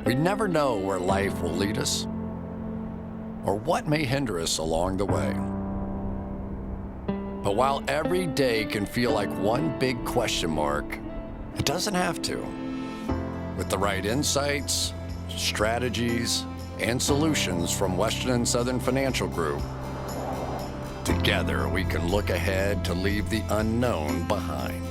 We never know where life will lead us or what may hinder us along the way. But while every day can feel like one big question mark, it doesn't have to. With the right insights, strategies, and solutions from Western and Southern Financial Group, together we can look ahead to leave the unknown behind.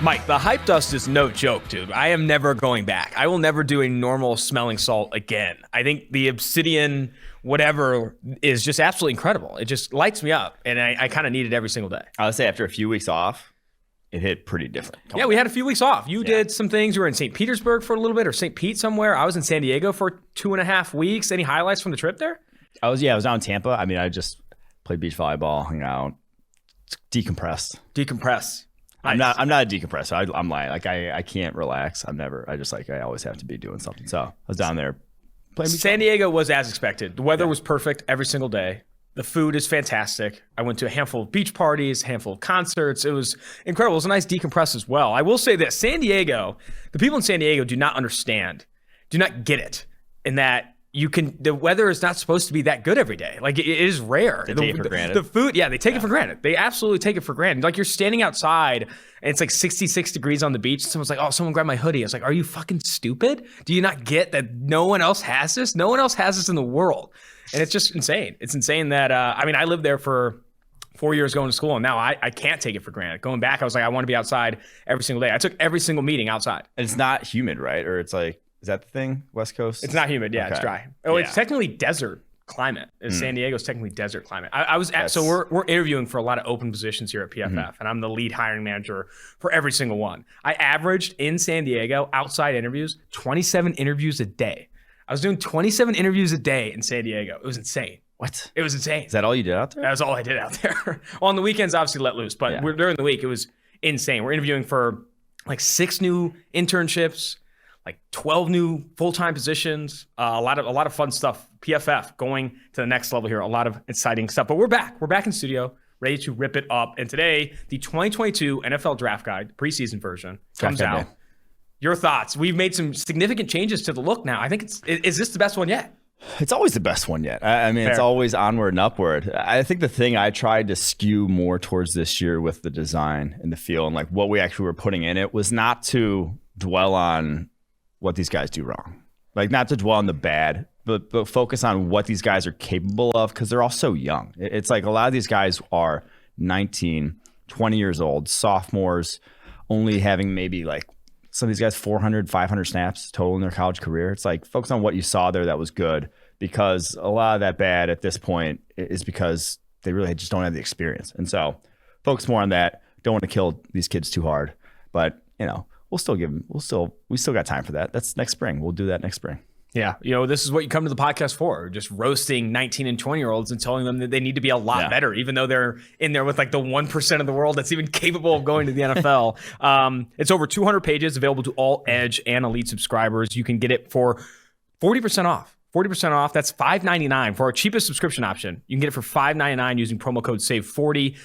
Mike, the hype dust is no joke, dude. I am never going back. I will never do a normal smelling salt again. I think the obsidian, whatever, is just absolutely incredible. It just lights me up, and I kind of need it every single day. I would say after a few weeks off, it hit pretty different. Yeah, we had a few weeks off. You did some things. You were in St. Petersburg for a little bit, or St. Pete somewhere. I was in San Diego for 2.5 weeks. Any highlights from the trip there? I was down in Tampa. I mean, I just played beach volleyball, hung out, decompressed. Decompress. I'm not a decompressor. I'm lying. Like I can't relax. I always have to be doing something. So I was down there playing. San Diego was as expected. The weather was perfect every single day. The food is fantastic. I went to a handful of beach parties, a handful of concerts. It was incredible. It was a nice decompress as well. I will say this, San Diego, the people in San Diego do not get it in that the weather is not supposed to be that good every day. Like it is rare. They take it for granted. The food, they take it for granted. They absolutely take it for granted. Like you're standing outside and it's like 66 degrees on the beach. And someone's like, oh, someone grabbed my hoodie. I was like, are you fucking stupid? Do you not get that no one else has this? No one else has this in the world. And it's just insane. It's insane that, I lived there for 4 years going to school, and now I can't take it for granted. Going back, I was like, I want to be outside every single day. I took every single meeting outside. And it's not humid, right? Or it's like, is that the thing? West Coast? It's not humid. Yeah, okay. It's dry. Oh, it's technically desert climate. San Diego's technically desert climate. So we're interviewing for a lot of open positions here at PFF, and I'm the lead hiring manager for every single one. I averaged in San Diego outside interviews 27 interviews a day. I was doing 27 interviews a day in San Diego. It was insane. What? It was insane. Is that all you did out there? That was all I did out there. On the weekends, obviously let loose, but during the week, it was insane. We're interviewing for like 6 new internships, like 12 new full-time positions, a lot of fun stuff. PFF going to the next level here, a lot of exciting stuff. But we're back. We're back in studio, ready to rip it up. And today, the 2022 NFL Draft Guide, the preseason version, comes out. Your thoughts? We've made some significant changes to the look now. I think is this the best one yet? It's always the best one yet. I mean, It's always onward and upward. I think the thing I tried to skew more towards this year with the design and the feel and like what we actually were putting in it was not to dwell on what these guys do wrong. Like not to dwell on the bad, but focus on what these guys are capable of because they're all so young. It's like a lot of these guys are 19, 20 years old, sophomores, only having maybe like some of these guys 400, 500 snaps total in their college career. It's like focus on what you saw there that was good because a lot of that bad at this point is because they really just don't have the experience. And so focus more on that. Don't want to kill these kids too hard, but we'll still give them, we still got time for that. That's next spring. We'll do that next spring. Yeah. This is what you come to the podcast for, just roasting 19 and 20-year-olds and telling them that they need to be a lot better, even though they're in there with like the 1% of the world that's even capable of going to the NFL. It's over 200 pages, available to all Edge and Elite subscribers. You can get it for 40% off. 40% off. That's $5.99 for our cheapest subscription option. You can get it for $5.99 using promo code SAVE40.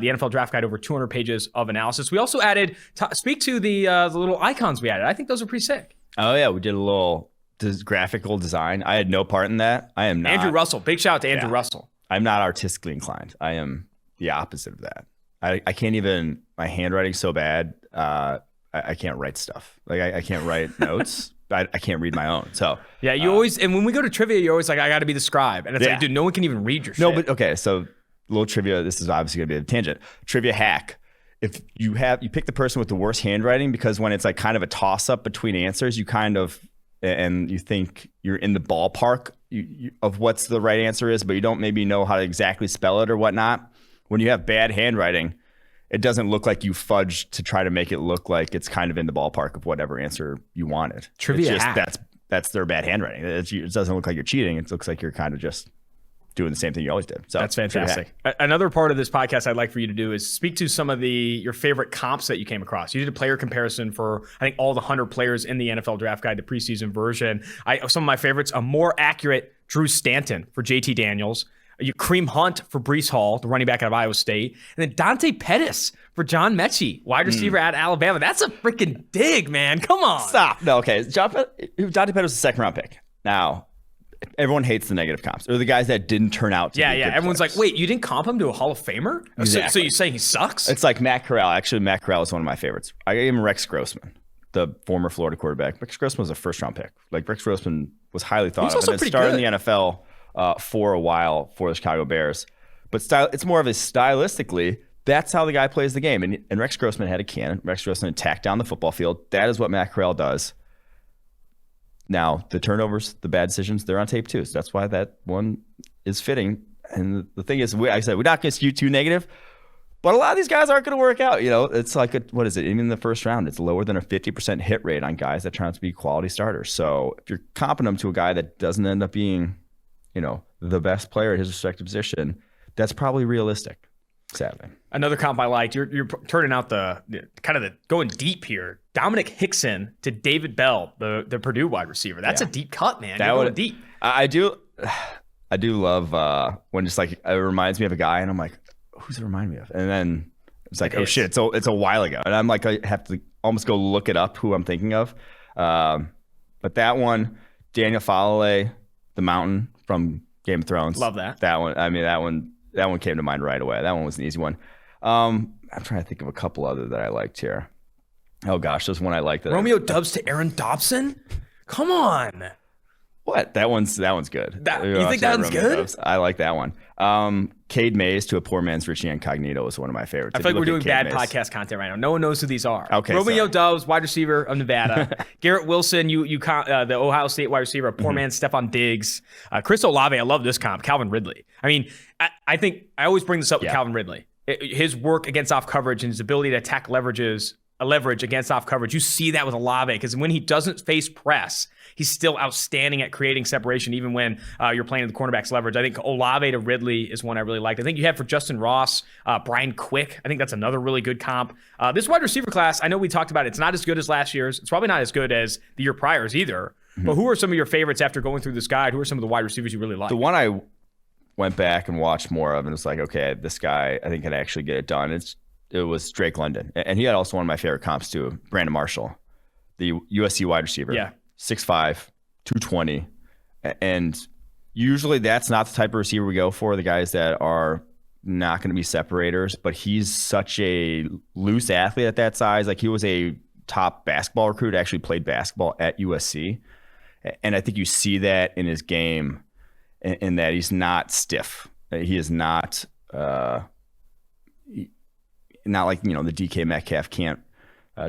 The NFL Draft Guide, over 200 pages of analysis. We also added, speak to the little icons we added. I think those are pretty sick. Oh, yeah. We did a little graphical design. I had no part in that. I am not. Andrew Russell. Big shout out to Andrew Russell. I'm not artistically inclined. I am the opposite of that. I can't even, my handwriting's so bad, I can't write stuff. Like I can't write notes. I can't read my own. So yeah, you always, and when we go to trivia, you're always like, I got to be the scribe. And it's like, dude, no one can even read your shit. No, but okay. So little trivia. This is obviously going to be a tangent. Trivia hack. If you pick the person with the worst handwriting, because when it's like kind of a toss up between answers, you kind of, and you think you're in the ballpark of what's the right answer is, but you don't maybe know how to exactly spell it or whatnot. When you have bad handwriting, it doesn't look like you fudged to try to make it look like it's kind of in the ballpark of whatever answer you wanted. Trivia hack. that's their bad handwriting. It doesn't look like you're cheating. It looks like you're kind of just doing the same thing you always did. So that's fantastic. Another part of this podcast I'd like for you to do is speak to some of your favorite comps that you came across. You did a player comparison for, I think, all the 100 players in the NFL Draft Guide, the preseason version. Some of my favorites, a more accurate Drew Stanton for JT Daniels, Kareem Hunt for Breece Hall, the running back out of Iowa State, and then Dante Pettis for John Mechie, wide receiver at Alabama. That's a freaking dig, man. Come on. Stop. No, okay. Dante Pettis was a second-round pick. Now, everyone hates the negative comps. Or the guys that didn't turn out to be good Everyone's players. like, wait, you didn't comp him to a Hall of Famer? Exactly. So you're saying he sucks? It's like Matt Corral. Actually, Matt Corral is one of my favorites. I gave him Rex Grossman, the former Florida quarterback. Rex Grossman was a first-round pick. Like, Rex Grossman was highly thought of. And then started in the NFL for a while for the Chicago Bears. But it's more of a stylistically, that's how the guy plays the game. And Rex Grossman had a cannon. Rex Grossman attacked down the football field. That is what Matt Corral does. Now, the turnovers, the bad decisions, they're on tape too. So that's why that one is fitting. And the thing is, like I said, we're not going to skew too negative, but a lot of these guys aren't going to work out. You know, it's like, what is it? Even in the first round, it's lower than a 50% hit rate on guys that turn out to be quality starters. So if you're comping them to a guy that doesn't end up being, you know, the best player at his respective position, that's probably realistic, sadly. Another comp I liked, you're turning out the going deep here. Dominic Hickson to David Bell, the Purdue wide receiver. That's a deep cut, man. You're going deep. I do love when just like it reminds me of a guy, and I'm like, who's it remind me of? And then it's like, oh shit, it's a while ago, and I'm like, I have to almost go look it up who I'm thinking of. But that one, Daniel Foley, the Mountain from Game of Thrones. Love that. That one. I mean, that one came to mind right away. That one was an easy one. I'm trying to think of a couple other that I liked here. Oh gosh, there's one I liked. Romeo Doubs to Aaron Dobson? Come on. What? That one's good. You think that one's good? Doubs. I like that one. Cade Mays to a poor man's Richie Incognito was one of my favorites. I feel like we're doing bad podcast content right now. No one knows who these are. Okay, Romeo Doubs, wide receiver of Nevada. Garrett Wilson, the Ohio State wide receiver, a poor man's Stephon Diggs. Chris Olave, I love this comp. Calvin Ridley. I mean, I think I always bring this up with Calvin Ridley. His work against off coverage and his ability to attack leverage against off coverage. You see that with Olave because when he doesn't face press, he's still outstanding at creating separation even when you're playing the cornerback's leverage. I think Olave to Ridley is one I really liked. I think you had for Justin Ross, Brian Quick. I think that's another really good comp. This wide receiver class, I know we talked about it. It's not as good as last year's. It's probably not as good as the year prior's either. Mm-hmm. But who are some of your favorites after going through this guide? Who are some of the wide receivers you really like? The one I went back and watched more of and it's like, okay, this guy I think can actually get it done. It was Drake London. And he had also one of my favorite comps too, Brandon Marshall, the USC wide receiver. Yeah. 6'5", 220. And usually that's not the type of receiver we go for, the guys that are not going to be separators, but he's such a loose athlete at that size. Like he was a top basketball recruit, actually played basketball at USC. And I think you see that in his game in that he's not stiff. He is not like, you know, the DK Metcalf can't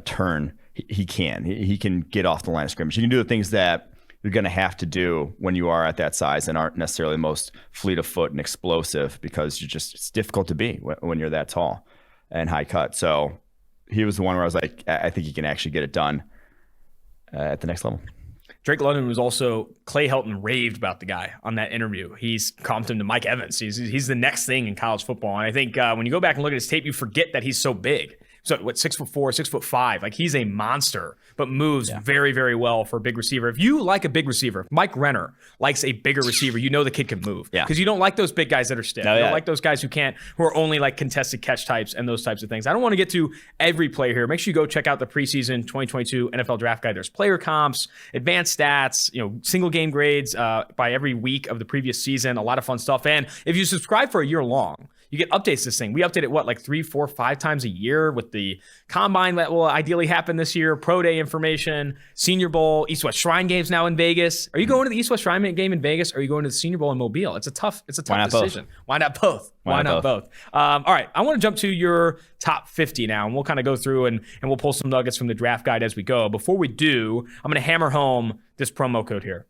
turn. He can. He can get off the line of scrimmage. He can do the things that you're going to have to do when you are at that size and aren't necessarily most fleet of foot and explosive because it's difficult to be when you're that tall and high cut. So he was the one where I was like, I think he can actually get it done at the next level. Drake London was also, Clay Helton raved about the guy on that interview. He's comped him to Mike Evans. He's the next thing in college football. And I think when you go back and look at his tape, you forget that he's so big. So 6'4", 6'5", like he's a monster, but moves very, very well for a big receiver. If you like a big receiver, Mike Renner likes a bigger receiver. You know the kid can move because you don't like those big guys that are stiff. You don't like those guys who are only like contested catch types and those types of things. I don't want to get to every player here. Make sure you go check out the preseason 2022 NFL Draft Guide. There's player comps, advanced stats, single game grades by every week of the previous season. A lot of fun stuff. And if you subscribe for a year long, you get updates to this thing. We update it, like 3, 4, 5 times a year with the combine that will ideally happen this year, pro day information, Senior Bowl, East-West Shrine games now in Vegas. Are you going to the East-West Shrine game in Vegas? Or are you going to the Senior Bowl in Mobile? It's a tough decision. Why not both? Why not both? All right, I want to jump to your top 50 now, and we'll kind of go through and we'll pull some nuggets from the draft guide as we go. Before we do, I'm going to hammer home this promo code here.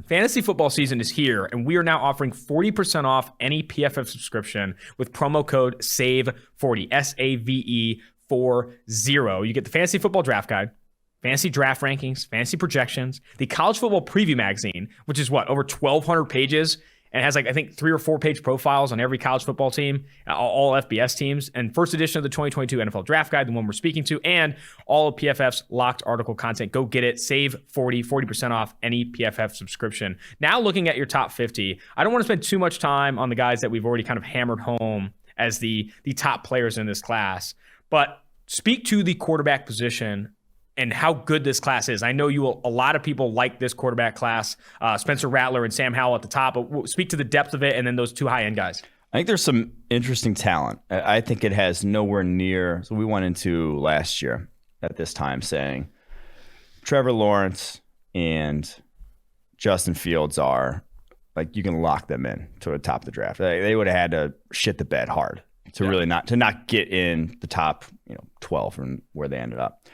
Fantasy football season is here, and we are now offering 40% off any PFF subscription with promo code SAVE40, SAVE40. You get the Fantasy Football Draft Guide, fantasy draft rankings, fantasy projections, the college football preview magazine, which is what, over 1,200 pages, and has like, I think 3 or 4 page profiles on every college football team, all FBS teams, and first edition of the 2022 NFL Draft Guide, the one we're speaking to, and all of PFF's locked article content. Go get it. Save 40% off any PFF subscription. Now looking at your top 50, I don't want to spend too much time on the guys that we've already kind of hammered home as the top players in this class, but speak to the quarterback position and how good this class is. I know a lot of people like this quarterback class, Spencer Rattler and Sam Howell at the top, but speak to the depth of it and then those 2 high-end guys. I think there's some interesting talent. I think it has nowhere near. So we went into last year at this time saying Trevor Lawrence and Justin Fields are like, you can lock them in to the top of the draft. They would have had to shit the bed hard to really not get in the top 12 from where they ended up.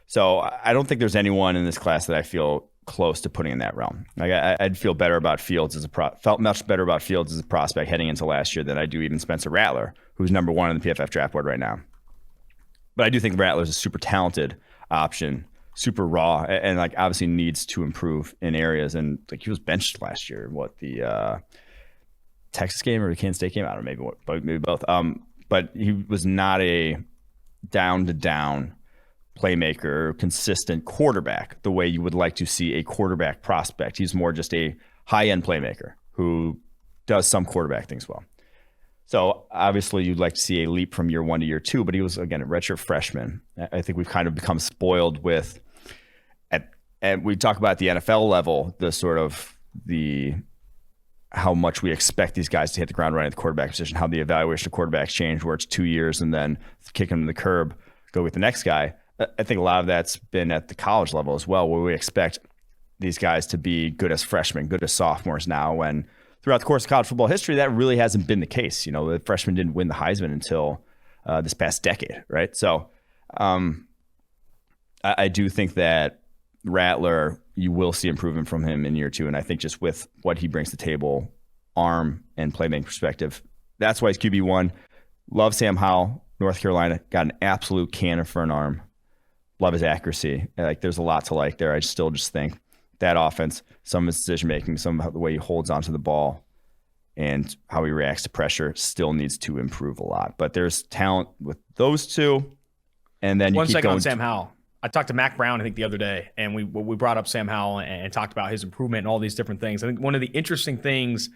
So I don't think there's anyone in this class that I feel close to putting in that realm. Like I'd feel better about Fields felt much better about Fields as a prospect heading into last year than I do even Spencer Rattler, who's number 1 on the PFF draft board right now. But I do think Rattler's a super talented option, super raw, and like obviously needs to improve in areas. And like he was benched last year. What, the Texas game or the Kansas State game? I don't know, maybe both. But he was not a down-to-down playmaker, consistent quarterback the way you would like to see a quarterback prospect. He's more just a high-end playmaker who does some quarterback things well. So obviously you'd like to see a leap from year 1 to year 2, but he was, again, a redshirt freshman. I think we've kind of become spoiled with, and we talk about at the NFL level, the sort of how much we expect these guys to hit the ground running at the quarterback position, how the evaluation of quarterbacks change, where it's 2 years and then kick them to the curb, go with the next guy. I think a lot of that's been at the college level as well, where we expect these guys to be good as freshmen, good as sophomores now, when throughout the course of college football history, that really hasn't been the case. The freshmen didn't win the Heisman until this past decade, right? So I do think that Rattler, you will see improvement from him in year 2, and I think just with what he brings to the table, arm and playmaking perspective, that's why he's QB1. Love Sam Howell, North Carolina, got an absolute cannon for an arm. Love his accuracy. Like there's a lot to like there. I still just think that offense, some of his decision making, some of the way he holds onto the ball and how he reacts to pressure still needs to improve a lot. But there's talent with those 2. And then One second on Sam Howell. I talked to Mac Brown, I think, the other day, and we brought up Sam Howell and talked about his improvement and all these different things. I think one of the interesting things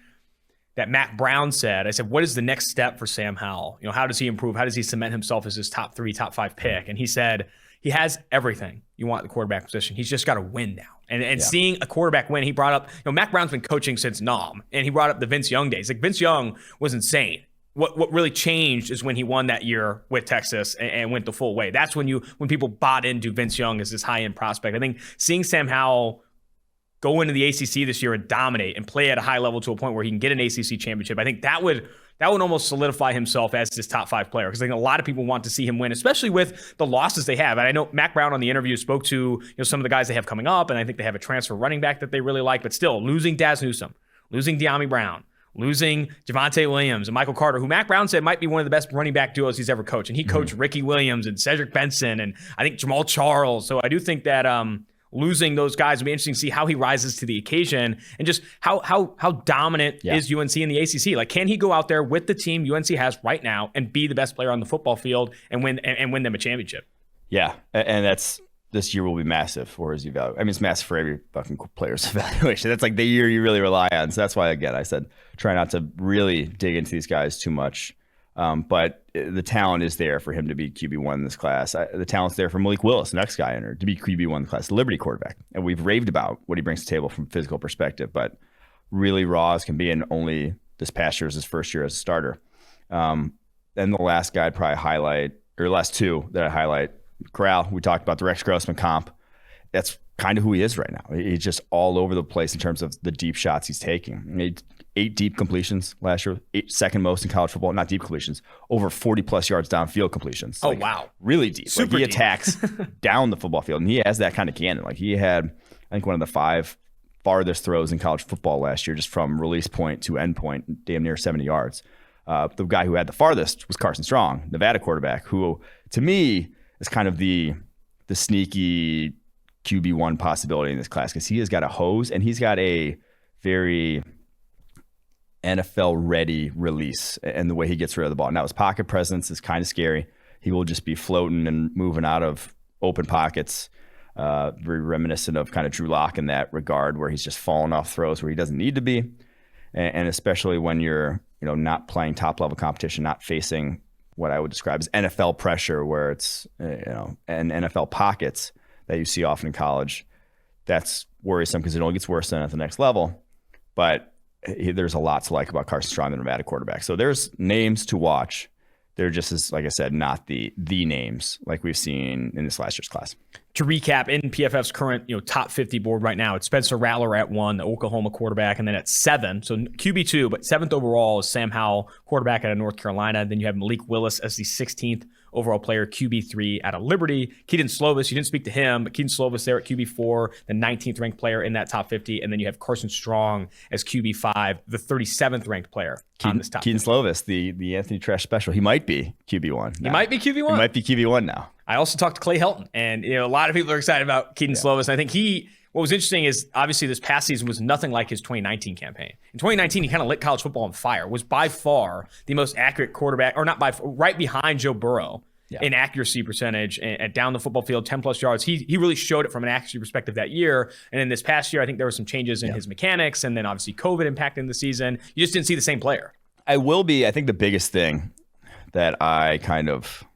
that Mac Brown said, I said, what is the next step for Sam Howell? How does he improve? How does he cement himself as his top 3, top 5 pick? And he said, he has everything you want in the quarterback position. He's just got to win now. And seeing a quarterback win, he brought up, Mac Brown's been coaching since Nom, and he brought up the Vince Young days. Like Vince Young was insane. What really changed is when he won that year with Texas and went the full way. That's when people bought into Vince Young as this high-end prospect. I think seeing Sam Howell go into the ACC this year and dominate and play at a high level to a point where he can get an ACC championship, I think that would almost solidify himself as this top 5 player, because I think a lot of people want to see him win, especially with the losses they have. And I know Mac Brown on the interview spoke to some of the guys they have coming up, and I think they have a transfer running back that they really like, but still losing Daz Newsome, losing De'Ami Brown, losing Javonte Williams and Michael Carter, who Mac Brown said might be one of the best running back duos he's ever coached. And he coached Ricky Williams and Cedric Benson and I think Jamal Charles. So I do think that losing those guys will be interesting to see how he rises to the occasion and just how dominant is UNC in the ACC. Like, can he go out there with the team UNC has right now and be the best player on the football field and win them a championship? Yeah, and this year will be massive for his evaluation. I mean, it's massive for every fucking player's evaluation. That's like the year you really rely on. So that's why, again, I said try not to really dig into these guys too much. But the talent is there for him to be QB1 in this class. The talent's there for Malik Willis, the next guy entered, to be QB1 in the class, the Liberty quarterback. And we've raved about what he brings to the table from a physical perspective, but really raw as can be, and only this past year is his first year as a starter. Then the last guy I'd probably highlight, or last 2 that I highlight, Corral. We talked about the Rex Grossman comp. That's kind of who he is right now. He's just all over the place in terms of the deep shots he's taking. He made 8 deep completions last year, 8th most in college football. Not deep completions, over 40+ yards downfield completions. Oh, wow. Really deep. Super deep. He attacks down the football field, and he has that kind of cannon. Like, he had, I think, one of the 5 farthest throws in college football last year, just from release point to end point, damn near 70 yards. The guy who had the farthest was Carson Strong, Nevada quarterback, who, to me, is kind of the sneaky QB1 possibility in this class because he has got a hose and he's got a very NFL ready release and the way he gets rid of the ball. Now his pocket presence is kind of scary. He will just be floating and moving out of open pockets, very reminiscent of kind of Drew Lock in that regard, where he's just falling off throws where he doesn't need to be. And especially when you're, not playing top level competition, not facing what I would describe as NFL pressure, where it's, and NFL pockets that you see often in college. That's worrisome because it only gets worse then at the next level. But there's a lot to like about Carson Strong, the Nevada quarterback. So there's names to watch. They're just as, like I said, not the names like we've seen in this last year's class. To recap, in PFF's current top 50 board right now, it's Spencer Rattler at 1, the Oklahoma quarterback, and then at 7, so QB2, but 7th overall is Sam Howell, quarterback out of North Carolina. Then you have Malik Willis as the 16th overall player, QB3 out of Liberty. Keaton Slovis, you didn't speak to him, but Keaton Slovis there at QB4, the 19th ranked player in that top 50. And then you have Carson Strong as QB5, the 37th ranked player on this top Keaton 50. Slovis, the Anthony Trash special. He might be QB1 now. He might be QB1? He might be QB1 now. I also talked to Clay Helton, and a lot of people are excited about Keaton Slovis. And I think what was interesting is obviously this past season was nothing like his 2019 campaign. In 2019, he kind of lit college football on fire, was by far the most accurate quarterback, or not by right behind Joe Burrow in accuracy percentage and down the football field, 10 plus yards. He really showed it from an accuracy perspective that year. And in this past year, I think there were some changes in his mechanics, and then obviously COVID impacting the season. You just didn't see the same player. I think the biggest thing that I kind of, I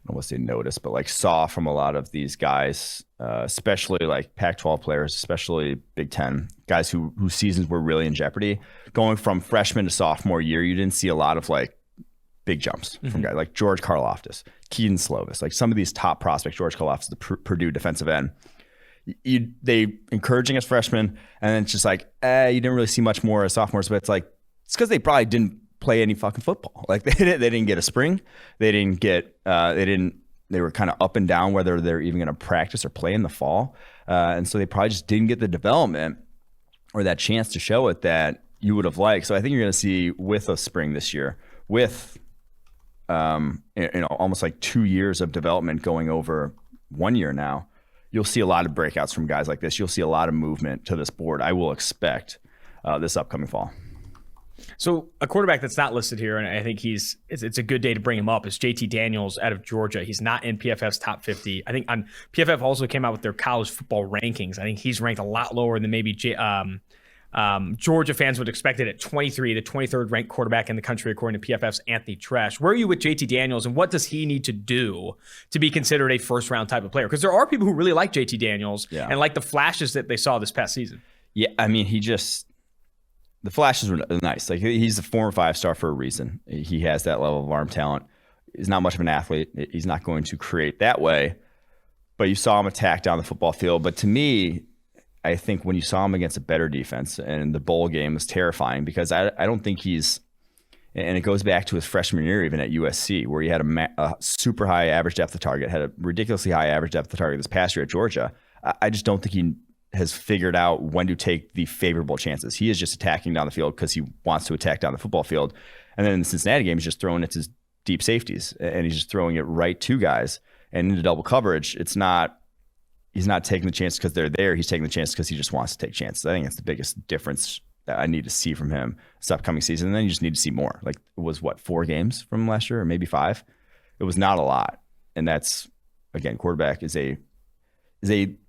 don't want to say noticed, but like saw from a lot of these guys, especially like Pac-12 players, especially Big Ten guys whose seasons were really in jeopardy, going from freshman to sophomore year, you didn't see a lot of like big jumps from guys like George Karlaftis, Keaton Slovis, like some of these top prospects. George Karlaftis, the Purdue defensive end. They encouraging as freshmen, and then it's just like, you didn't really see much more as sophomores, but it's because they probably didn't play any fucking football. Like they didn't get a spring. They were kind of up and down whether they're even going to practice or play in the fall. And so they probably just didn't get the development or that chance to show it that you would have liked. So I think you're going to see with a spring this year, with almost like 2 years of development going over 1 year now, you'll see a lot of breakouts from guys like this. You'll see a lot of movement to this board, I will expect, this upcoming fall. So a quarterback that's not listed here, and I think it's a good day to bring him up, is JT Daniels out of Georgia. He's not in PFF's top 50. I think PFF also came out with their college football rankings. I think he's ranked a lot lower than maybe Georgia fans would expect it at 23, the 23rd ranked quarterback in the country, according to PFF's Anthony Trash. Where are you with JT Daniels, and what does he need to do to be considered a first round type of player? Because there are people who really like JT Daniels and like the flashes that they saw this past season. Yeah, I mean, the flashes were nice. Like he's a former 5-star for a reason. He has that level of arm talent. He's not much of an athlete. He's not going to create that way, but you saw him attack down the football field. But to me, I think when you saw him against a better defense, and the bowl game was terrifying because I don't think he's, and it goes back to his freshman year even at USC, where he had a super high average depth of target, had a ridiculously high average depth of target this past year at Georgia. I just don't think he has figured out when to take the favorable chances. He is just attacking down the field because he wants to attack down the football field. And then in the Cincinnati game, he's just throwing it to deep safeties, and he's just throwing it right to guys and into double coverage. He's not taking the chance because they're there. He's taking the chance because he just wants to take chances. I think that's the biggest difference that I need to see from him this upcoming season. And then you just need to see more. Like it was 4 games from last year, or maybe 5. It was not a lot. And that's, again, quarterback is a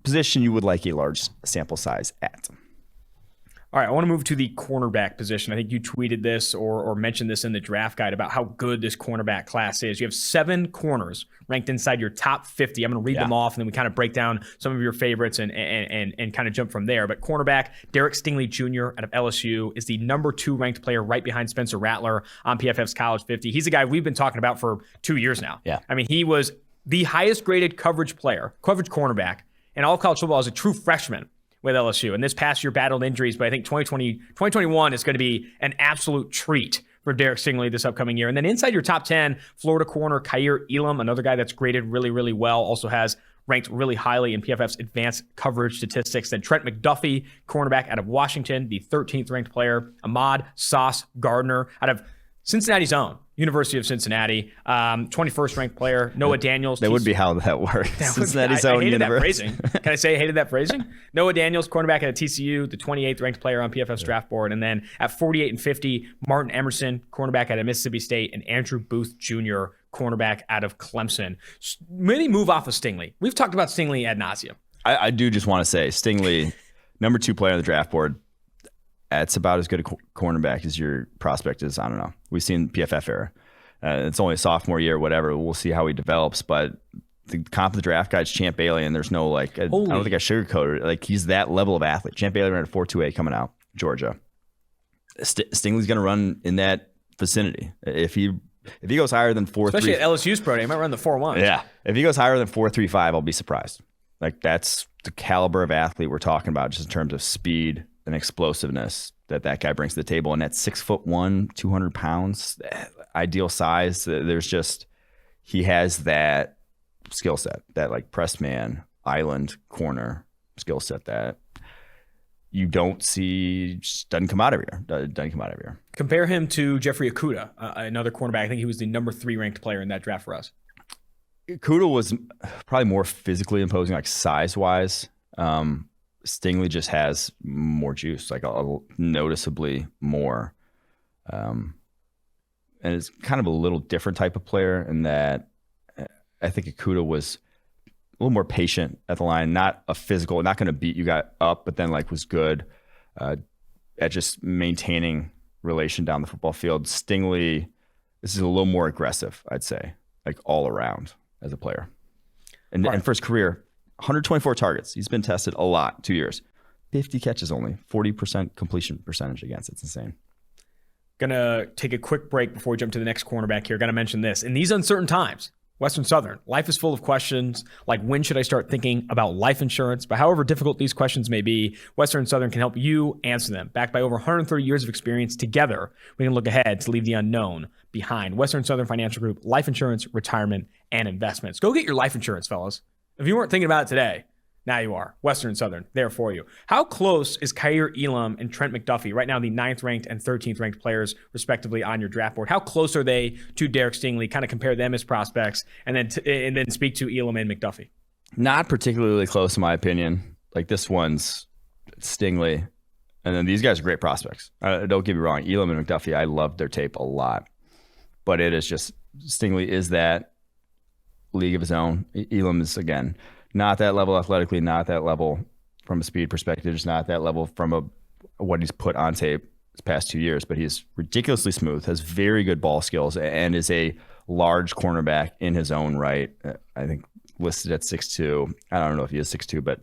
position you would like a large sample size at. All right, I want to move to the cornerback position. I think you tweeted this or mentioned this in the draft guide about how good this cornerback class is. You have 7 corners ranked inside your top 50. I'm going to read them off, and then we kind of break down some of your favorites and kind of jump from there. But cornerback Derek Stingley Jr. out of LSU is the number 2 ranked player right behind Spencer Rattler on PFF's College 50. He's a guy we've been talking about for 2 years now. Yeah. I mean, he was the highest graded coverage cornerback in all of college football as a true freshman with LSU. And this past year battled injuries, but I think 2021 is going to be an absolute treat for Derek Stingley this upcoming year. And then inside your top 10, Florida corner Kaiir Elam, another guy that's graded really, really well, also has ranked really highly in PFF's advanced coverage statistics. Then Trent McDuffie, cornerback out of Washington, the 13th ranked player. Ahmad Sauce Gardner out of Cincinnati's own University of Cincinnati, 21st ranked player. Noah Daniels. That would be how that works. Cincinnati's own I hated university. that phrasing. Can I say I hated that phrasing? Noah Daniels, cornerback at TCU, the 28th ranked player on PFF's draft board. And then at 48 and 50, Martin Emerson, cornerback out of Mississippi State, and Andrew Booth Jr., cornerback out of Clemson. Maybe move off of Stingley. We've talked about Stingley ad nauseum. I do just want to say, Stingley, number 2 player on the draft board, it's about as good a cornerback as your prospect is. I don't know. We've seen PFF era. It's only a sophomore year, whatever. We'll see how he develops. But the comp of the draft guy is Champ Bailey, and there's no I don't think I sugarcoated it. Like, he's that level of athlete. Champ Bailey ran a 4.28 coming out, Georgia. Stingley's going to run in that vicinity. If he goes higher than 4.3, especially at LSU's pro day, he might run the 4.1. Yeah, if he goes higher than 4.35, I'll be surprised. Like, that's the caliber of athlete we're talking about, just in terms of speed and explosiveness that guy brings to the table. And at 6'1", 200 pounds, ideal size. He has that skill set, that like press man, island corner skill set that you don't see, just doesn't come out every year. Compare him to Jeffrey Okudah, another cornerback. I think he was the number 3 ranked player in that draft for us. Okudah was probably more physically imposing, like size-wise. Stingley just has more juice, like noticeably more. And it's kind of a little different type of player in that I think Okudah was a little more patient at the line, not a physical, not going to beat you guy up, but then was good at just maintaining relation down the football field. Stingley, this is a little more aggressive, I'd say, like all around as a player. And for his career, 124 targets. He's been tested a lot, 2 years. 50 catches only, 40% completion percentage against. It's insane. Gonna take a quick break before we jump to the next cornerback here. Gotta mention this. In these uncertain times, Western Southern, life is full of questions like, when should I start thinking about life insurance? But however difficult these questions may be, Western Southern can help you answer them. Backed by over 130 years of experience, together we can look ahead to leave the unknown behind. Western Southern Financial Group, life insurance, retirement, and investments. Go get your life insurance, fellas. If you weren't thinking about it today, now you are. Western Southern, there for you. How close is Kaiir Elam and Trent McDuffie, right now the 9th ranked and 13th ranked players, respectively, on your draft board? How close are they to Derek Stingley? Kind of compare them as prospects, and then speak to Elam and McDuffie. Not particularly close, in my opinion. Like, this one's Stingley, and then these guys are great prospects. Don't get me wrong. Elam and McDuffie, I love their tape a lot. But it is just, Stingley is that league of his own. Elam is, again, not that level athletically, not that level from a speed perspective, just not that level from what he's put on tape his past 2 years, but he's ridiculously smooth, has very good ball skills, and is a large cornerback in his own right. I think listed at 6'2". I don't know if he is 6'2", but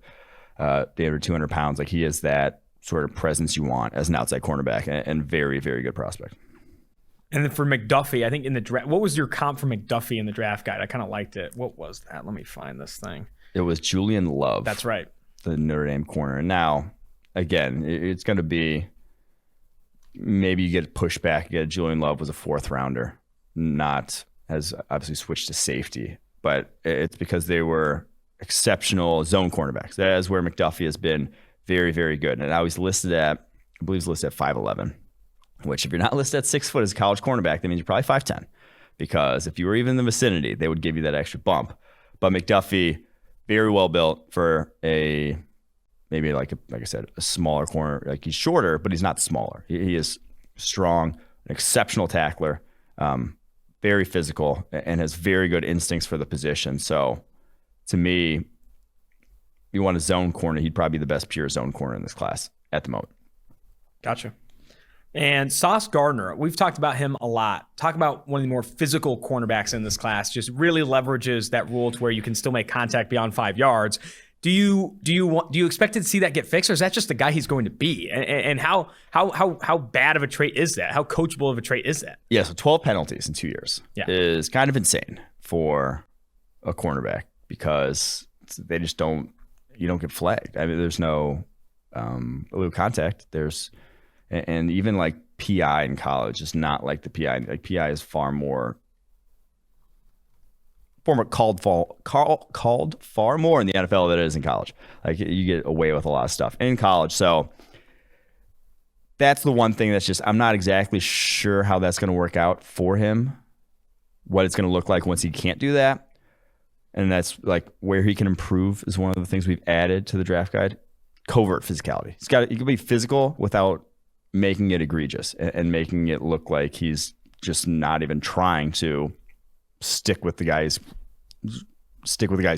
under 200 pounds. Like, he is that sort of presence you want as an outside cornerback, and very, very good prospect. And then for McDuffie, I think in the draft, what was your comp for McDuffie in the draft guide? I kind of liked it. What was that? Let me find this thing. It was Julian Love. That's right. The Notre Dame corner. And now, again, it's going to be, maybe you get pushback. Again, Julian Love was a 4th rounder, has obviously switched to safety. But it's because they were exceptional zone cornerbacks. That is where McDuffie has been very, very good. And now he's listed at, I believe he's listed at 5'11", which if you're not listed at 6 foot as a college cornerback, that means you're probably 5'10", because if you were even in the vicinity, they would give you that extra bump. But McDuffie, very well built for maybe like I said, a smaller corner. Like, he's shorter, but he's not smaller. He is strong, an exceptional tackler, very physical, and has very good instincts for the position. So, to me, you want a zone corner, he'd probably be the best pure zone corner in this class at the moment. Gotcha. And Sauce Gardner, we've talked about him a lot. Talk about one of the more physical cornerbacks in this class. Just really leverages that rule to where you can still make contact beyond 5 yards. Do you expect to see that get fixed, or is that just the guy he's going to be? And how bad of a trait is that? How coachable of a trait is that? Yeah, so 12 penalties in 2 years is kind of insane for a cornerback, because they just don't get flagged. I mean, there's no illegal contact. And even like PI in college is not like the PI. Like, PI is far more called far more in the NFL than it is in college. Like, you get away with a lot of stuff in college. So that's the one thing that's just, I'm not exactly sure how that's going to work out for him. what it's going to look like once he can't do that. And that's like where he can improve is one of the things we've added to the draft guide. Covert physicality. He can be physical without making it egregious and making it look like he's just not even trying to stick with the guys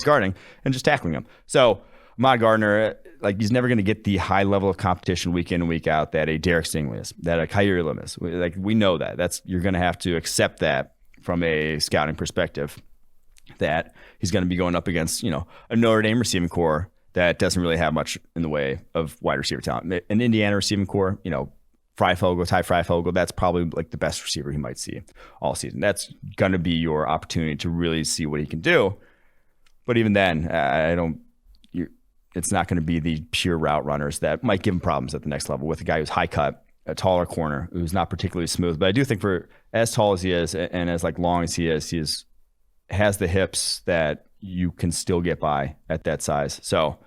guarding and just tackling them. So Ahmad Gardner, like, he's never going to get the high level of competition week in and week out that a Derek Stingley is, that a Kyrie Lim is. Like, we know that. You're going to have to accept that from a scouting perspective, that he's going to be going up against, a Notre Dame receiving core that doesn't really have much in the way of wide receiver talent. An Indiana receiving core, Ty Fryfogle, that's probably like the best receiver he might see all season. That's going to be your opportunity to really see what he can do. But even then, it's not going to be the pure route runners that might give him problems at the next level with a guy who's high cut, a taller corner, who's not particularly smooth. But I do think for as tall as he is and as like long as he has the hips that you can still get by at that size. So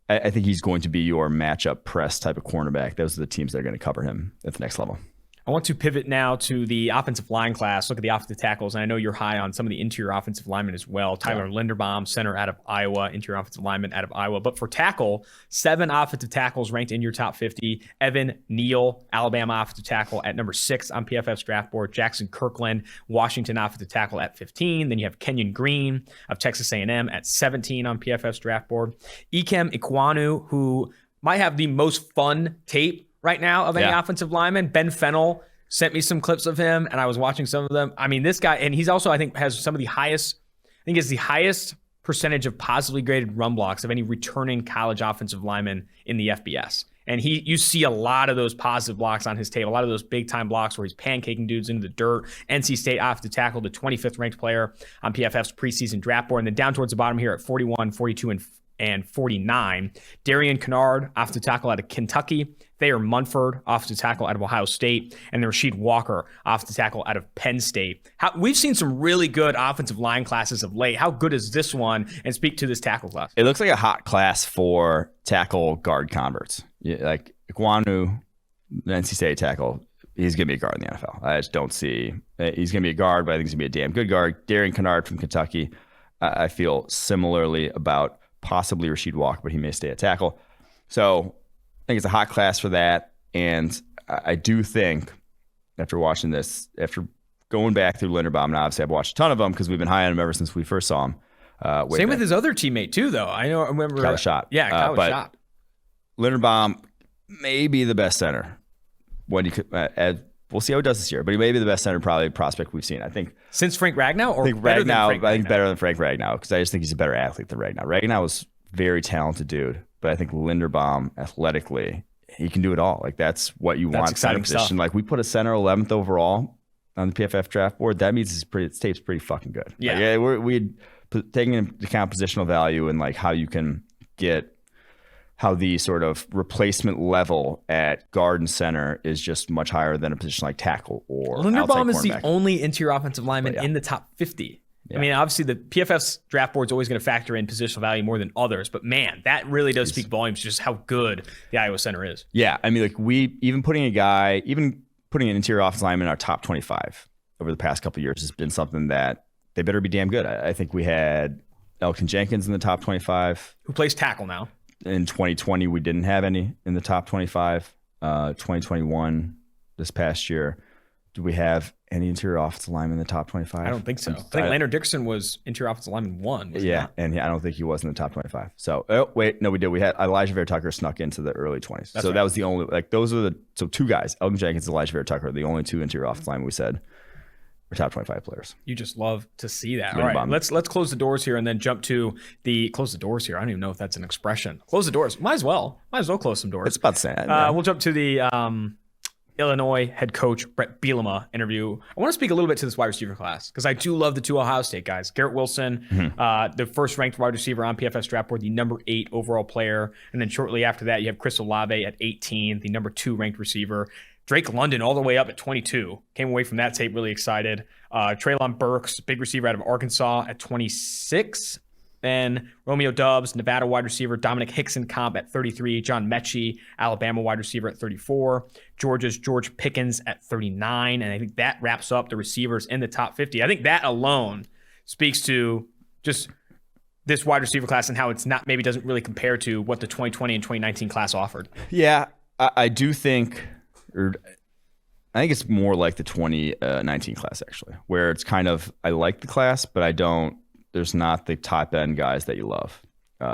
I think he's going to be your matchup press type of cornerback. Those are the teams that are going to cover him at the next level. I want to pivot now to the offensive line class, look at the offensive tackles, and I know you're high on some of the interior offensive linemen as well. Tyler Linderbaum, center out of Iowa, interior offensive lineman out of Iowa. But for tackle, 7 offensive tackles ranked in your top 50. Evan Neal, Alabama offensive tackle at number 6 on PFF's draft board. Jackson Kirkland, Washington offensive tackle at 15. Then you have Kenyon Green of Texas A&M at 17 on PFF's draft board. Ikem Ekwonu, who might have the most fun tape right now of any offensive lineman. Ben Fennell sent me some clips of him, and I was watching some of them. I mean, this guy, and he's also, I think, has some of the highest, is the highest percentage of positively graded run blocks of any returning college offensive lineman in the FBS. And you see a lot of those positive blocks on his tape, a lot of those big-time blocks where he's pancaking dudes into the dirt. NC State offensive tackle, the 25th ranked player on PFF's preseason draft board. And then down towards the bottom here at 41, 42, and 49, Darian Kennard, offensive tackle out of Kentucky. Thayer Munford, offensive tackle out of Ohio State. And then Rasheed Walker, offensive tackle out of Penn State. We've seen some really good offensive line classes of late. How good is this one? And speak to this tackle class. It looks like a hot class for tackle guard converts. Like Ekwonu, the NC State tackle, he's going to be a guard in the NFL. I just don't see he's going to be a guard, but I think he's going to be a damn good guard. Darian Kennard from Kentucky, I feel similarly about possibly Rasheed Walker, but he may stay at tackle. So I think it's a hot class for that. And I do think after watching this, after going back through Linderbaum, and obviously I've watched a ton of them because we've been high on him ever since we first saw him. Same with his other teammate too, though. I remember Kyle Schott. Yeah, Kyle Schott. Linderbaum may be the best center. When he could, we'll see how he does this year, but he may be the best center probably prospect we've seen. I think since Frank Ragnow, or I think better than Frank Ragnow, because I just think he's a better athlete than Ragnow. Ragnow was a very talented dude, but I think Linderbaum athletically, he can do it all. Like that's what you want center position. Stuff. Like we put a center 11th overall on the PFF draft board. That means his tape's pretty fucking good. Yeah, like, we'd taking into account positional value and like how you can get. How the sort of replacement level at guard and center is just much higher than a position like tackle or Linderbaum is the only interior offensive lineman in the top 50. Yeah. I mean, obviously the PFF's draft board is always going to factor in positional value more than others, but man, that really does speak volumes just how good the Iowa center is. Yeah, I mean, like putting an interior offensive lineman in our top 25 over the past couple of years has been something that they better be damn good. I think we had Elton Jenkins in the top 25. Who plays tackle now. In 2020, we didn't have any in the top 25. 2021, this past year, do we have any interior offensive lineman in the top 25? I don't think so. I think Landon Dickerson was interior offensive lineman 1. Yeah, and I don't think he was in the top 25. So, we did. We had Elijah Vera Tucker snuck into the early 20s. That's right. That was the only, two guys, Elton Jenkins and Elijah Vera Tucker, the only 2 interior offensive linemen we said were top 25 players. You just love to see that. All right, let's close the doors here and then jump to close the doors here. I don't even know if that's an expression. Close the doors. Might as well close some doors. It's about the same. We'll jump to the Illinois head coach Bret Bielema interview. I want to speak a little bit to this wide receiver class because I do love the 2 Ohio State guys. Garrett Wilson, the first ranked wide receiver on PFF's draft board, the number 8 overall player. And then shortly after that, you have Chris Olave at 18, the number 2 ranked receiver. Drake London all the way up at 22. Came away from that tape really excited. Treylon Burks, big receiver out of Arkansas at 26. Then Romeo Doubs, Nevada wide receiver, Dominic Hickson-Cobb at 33, John Mechie, Alabama wide receiver at 34, Georgia's George Pickens at 39, and I think that wraps up the receivers in the top 50. I think that alone speaks to just this wide receiver class and how it's not, maybe doesn't really compare to what the 2020 and 2019 class offered. Yeah, I do think, I think it's more like the 2019 class actually, where it's kind of, I like the class, but there's not the top end guys that you love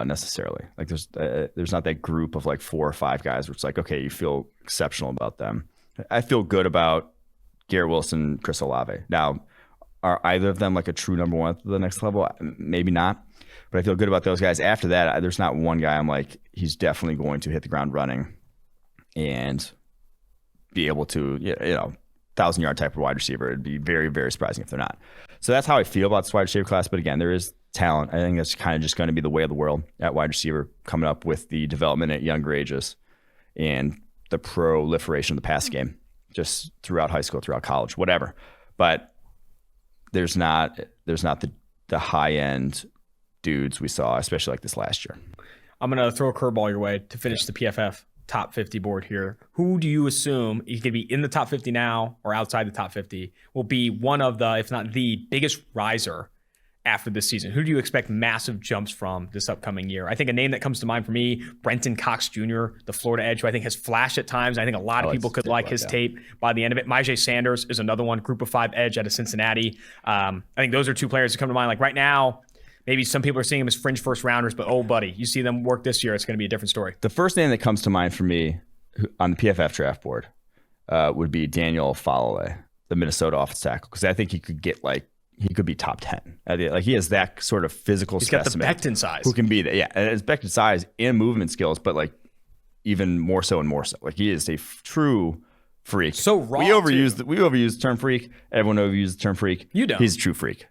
necessarily. Like there's not that group of like 4 or 5 guys where it's like, okay, you feel exceptional about them. I feel good about Garrett Wilson, Chris Olave. Now, are either of them like a true number one at the next level? Maybe not, but I feel good about those guys. After that, there's not one guy I'm like, he's definitely going to hit the ground running and be able to, 1,000-yard type of wide receiver. It'd be very, very surprising if they're not. So that's how I feel about this wide receiver class. But again, there is talent. I think that's kind of just going to be the way of the world at wide receiver, coming up with the development at younger ages and the proliferation of the pass game just throughout high school, throughout college, whatever. But there's not the high end dudes we saw, especially like this last year. I'm going to throw a curveball your way to finish the PFF top 50 board here. Who do you assume, he could be in the top 50 now or outside the top 50, will be one of the, if not the biggest riser after this season? Who do you expect massive jumps from this upcoming year? I think a name that comes to mind for me, Brenton Cox Jr., the Florida edge, who I think has flashed at times. I think a lot of people could like his tape by the end of it. Myjai Sanders is another one, group of 5 edge out of Cincinnati. I think those are 2 players that come to mind. Like right now, maybe some people are seeing them as fringe first rounders, but oh, buddy, you see them work this year, it's going to be a different story. The first name that comes to mind for me on the PFF draft board would be Daniel Falale, the Minnesota offensive tackle, because I think he could be top 10. Like he has that sort of physical specimen. He's got the Becton size. Who can be that? Yeah, and it's Becton size and movement skills, but like even more so and more so. Like he is a true freak. So raw. We overuse the term freak. Everyone overuses the term freak. You don't. He's a true freak.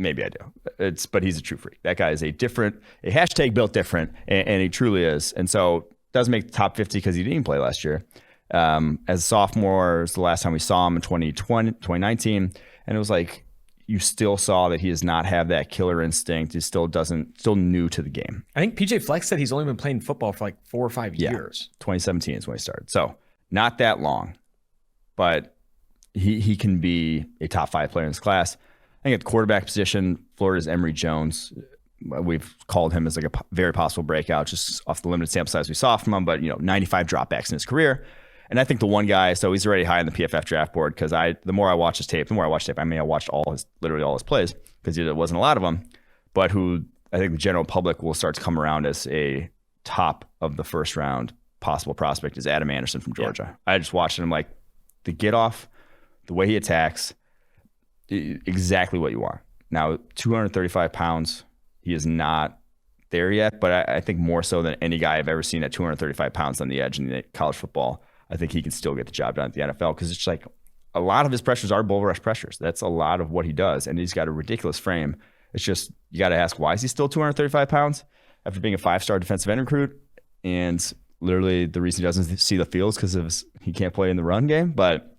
Maybe I do. But he's a true freak. That guy is a hashtag built different, and he truly is. And so doesn't make the top 50 because he didn't play last year. As a sophomore, it's the last time we saw him in 2019, and it was like you still saw that he does not have that killer instinct. He still new to the game. I think PJ Fleck said he's only been playing football for like 4 or 5 years. 2017 is when he started. So not that long, but he can be a top 5 player in this class. I think at the quarterback position, Florida's Emory Jones. We've called him as like a very possible breakout just off the limited sample size we saw from him, but 95 dropbacks in his career. And I think the one guy, so he's already high on the PFF draft board because the more I watch his tape, I mean, I watched literally all his plays because there wasn't a lot of them, but who I think the general public will start to come around as a top of the first round possible prospect is Adam Anderson from Georgia. Yeah. I just watched him, like the get off, the way he attacks, exactly what you want. Now, 235 pounds, he is not there yet, but I think more so than any guy I've ever seen at 235 pounds on the edge in college football, I think he can still get the job done at the NFL because it's like a lot of his pressures are bull rush pressures. That's a lot of what he does, and he's got a ridiculous frame. It's just you got to ask, why is he still 235 pounds after being a 5-star defensive end recruit? And literally the reason he doesn't see the field is because he can't play in the run game, but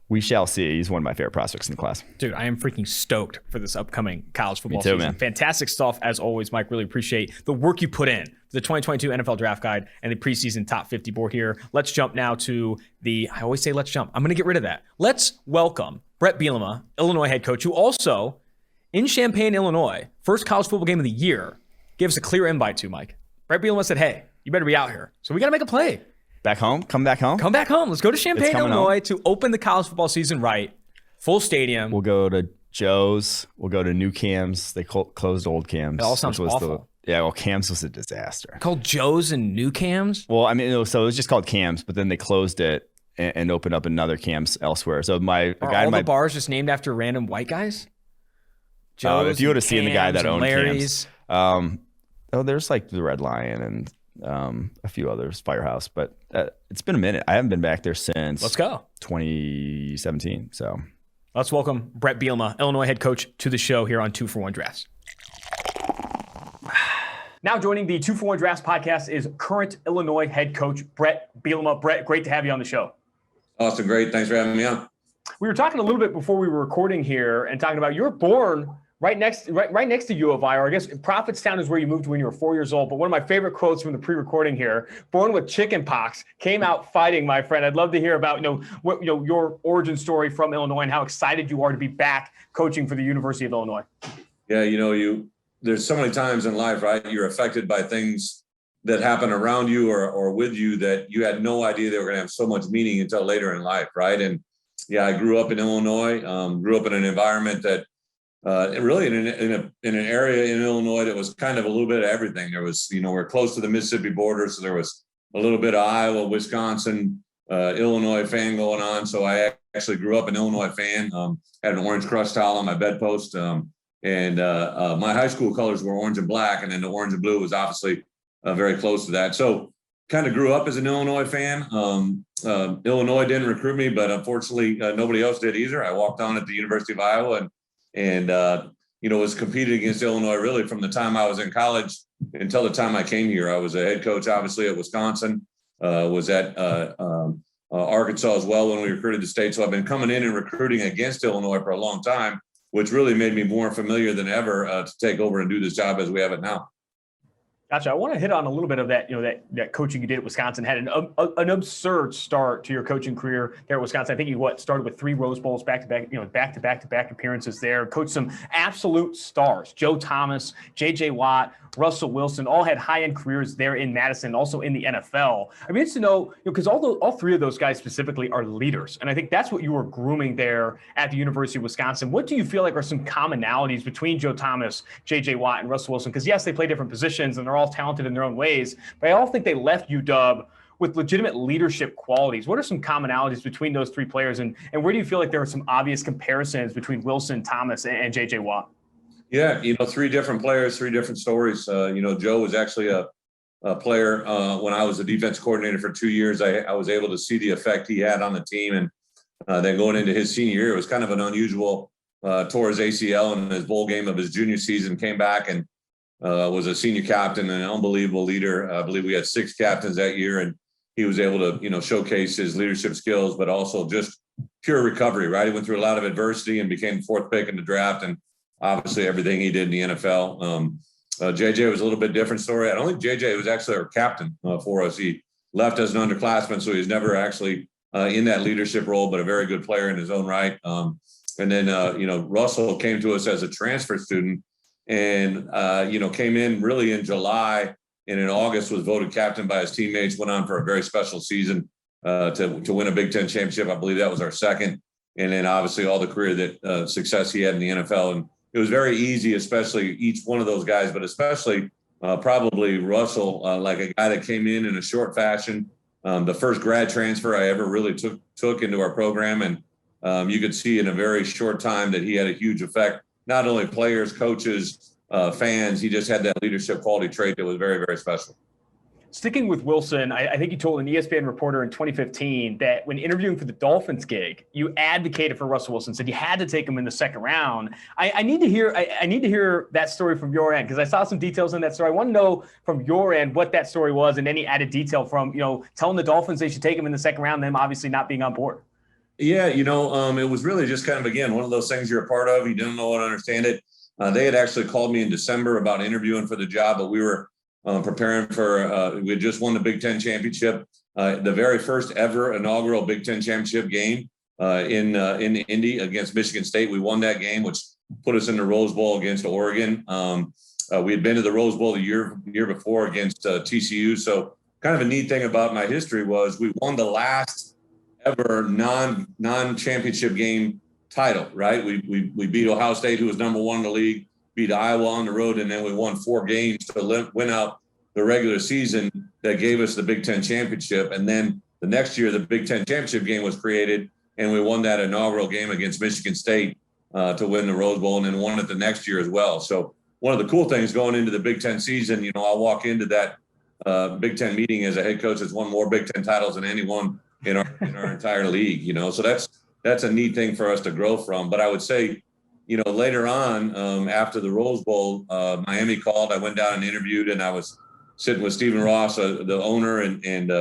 we shall see. He's one of my favorite prospects in the class. Dude, I am freaking stoked for this upcoming college football season. Man. Fantastic stuff as always, Mike. Really appreciate the work you put in for the 2022 NFL Draft Guide and the preseason top 50 board here. Let's jump now to I always say let's jump. I'm going to get rid of that. Let's welcome Bret Bielema, Illinois head coach, who also in Champaign, Illinois, first college football game of the year, gave us a clear invite to, Mike. Bret Bielema said, hey, you better be out here. So we got to make a play. Back home? Come back home? Come back home. Let's go to Champaign, Illinois to open the college football season right. Full stadium. We'll go to Joe's. We'll go to new Cam's. They closed old Cam's. It all sounds awful. Cam's was a disaster. Called Joe's and new Cam's? Well, I mean, so it was just called Cam's, but then they closed it and opened up another Cam's elsewhere. So the bars just named after random white guys? Joe's if you would have seen the guy that owned Larry's. Cam's. There's like the Red Lion and a few others, Firehouse, but it's been a minute. I haven't been back there since 2017. So let's welcome Bret Bielema, Illinois head coach, to the show here on 2-for-1 Drafts. Now joining the 2-for-1 Drafts podcast is current Illinois head coach Bret Bielema. Bret, great to have you on the show. Awesome, great. Thanks for having me on. We were talking a little bit before we were recording here and talking about you were born right next to U of I, or I guess Prophetstown is where you moved when you were 4 years old. But one of my favorite quotes from the pre-recording here: "Born with chicken pox, came out fighting." My friend, I'd love to hear about your origin story from Illinois and how excited you are to be back coaching for the University of Illinois. Yeah, there's so many times in life, right? You're affected by things that happen around you or with you that you had no idea they were going to have so much meaning until later in life, right? And yeah, I grew up in Illinois, grew up in an environment that really in an area in Illinois that was kind of a little bit of everything. There was, we're close to the Mississippi border, so there was a little bit of Iowa, Wisconsin, Illinois fan going on. So I actually grew up an Illinois fan, had an Orange Crush towel on my bedpost. And my high school colors were orange and black, and then the orange and blue was obviously very close to that. So kind of grew up as an Illinois fan. Illinois didn't recruit me, but unfortunately nobody else did either. I walked on at the University of Iowa and was competing against Illinois really from the time I was in college until the time I came here. I was a head coach, obviously, at Wisconsin, was at Arkansas as well when we recruited the state. So I've been coming in and recruiting against Illinois for a long time, which really made me more familiar than ever to take over and do this job as we have it now. Gotcha. I want to hit on a little bit of that, that coaching you did at Wisconsin. Had an absurd start to your coaching career there at Wisconsin. I think you started with 3 Rose Bowls back-to-back appearances there. Coached some absolute stars: Joe Thomas, J.J. Watt, Russell Wilson. All had high-end careers there in Madison, also in the NFL. I'm interested to know, because all 3 of those guys specifically are leaders, and I think that's what you were grooming there at the University of Wisconsin. What do you feel like are some commonalities between Joe Thomas, J.J. Watt, and Russell Wilson? Because yes, they play different positions and they're all talented in their own ways, but I all think they left UW with legitimate leadership qualities. What are some commonalities between those 3 players, and where do you feel like there are some obvious comparisons between Wilson, Thomas, and J.J. Watt? Yeah, 3 different players, 3 different stories. Joe was actually a player when I was a defense coordinator for 2 years. I was able to see the effect he had on the team, and then going into his senior year, it was kind of an unusual tore his ACL in his bowl game of his junior season, came back and was a senior captain and an unbelievable leader. I believe we had 6 captains that year, and he was able to, showcase his leadership skills, but also just pure recovery, right? He went through a lot of adversity and became the 4th pick in the draft, and obviously everything he did in the NFL. JJ was a little bit different story. I don't think JJ was actually our captain for us. He left as an underclassman, so he's never actually in that leadership role, but a very good player in his own right. And then, Russell came to us as a transfer student and, came in really in July, and in August was voted captain by his teammates, went on for a very special season to win a Big Ten championship. I believe that was our 2nd. And then obviously all the career that success he had in the NFL. And it was very easy, especially each one of those guys, but especially probably Russell, like a guy that came in a short fashion. The first grad transfer I ever really took into our program. And you could see in a very short time that he had a huge effect, not only players, coaches, fans. He just had that leadership quality trait that was very, very special. Sticking with Wilson, I think you told an ESPN reporter in 2015 that when interviewing for the Dolphins gig, you advocated for Russell Wilson, said you had to take him in the 2nd round. I need to hear that story from your end, because I saw some details in that story. I want to know from your end what that story was and any added detail from, telling the Dolphins they should take him in the 2nd round, them obviously not being on board. Yeah, it was really just kind of, again, one of those things you're a part of. You didn't know how to understand it. They had actually called me in December about interviewing for the job, but we were preparing for, we had just won the Big Ten championship, the very first ever inaugural Big Ten championship game in Indy against Michigan State. We won that game, which put us in the Rose Bowl against Oregon. We had been to the Rose Bowl the year before against TCU. So kind of a neat thing about my history was we won the last ever non-championship game title, right? We beat Ohio State, who was number 1 in the league, beat Iowa on the road, and then we won 4 games to win out the regular season that gave us the Big Ten championship. And then the next year, the Big Ten championship game was created, and we won that inaugural game against Michigan State to win the Rose Bowl, and then won it the next year as well. So one of the cool things going into the Big Ten season, I'll walk into that Big Ten meeting as a head coach that's won more Big Ten titles than anyone in our entire league, So that's a neat thing for us to grow from. But I would say, later on, after the Rose Bowl, Miami called. I went down and interviewed, and I was sitting with Stephen Ross, the owner, and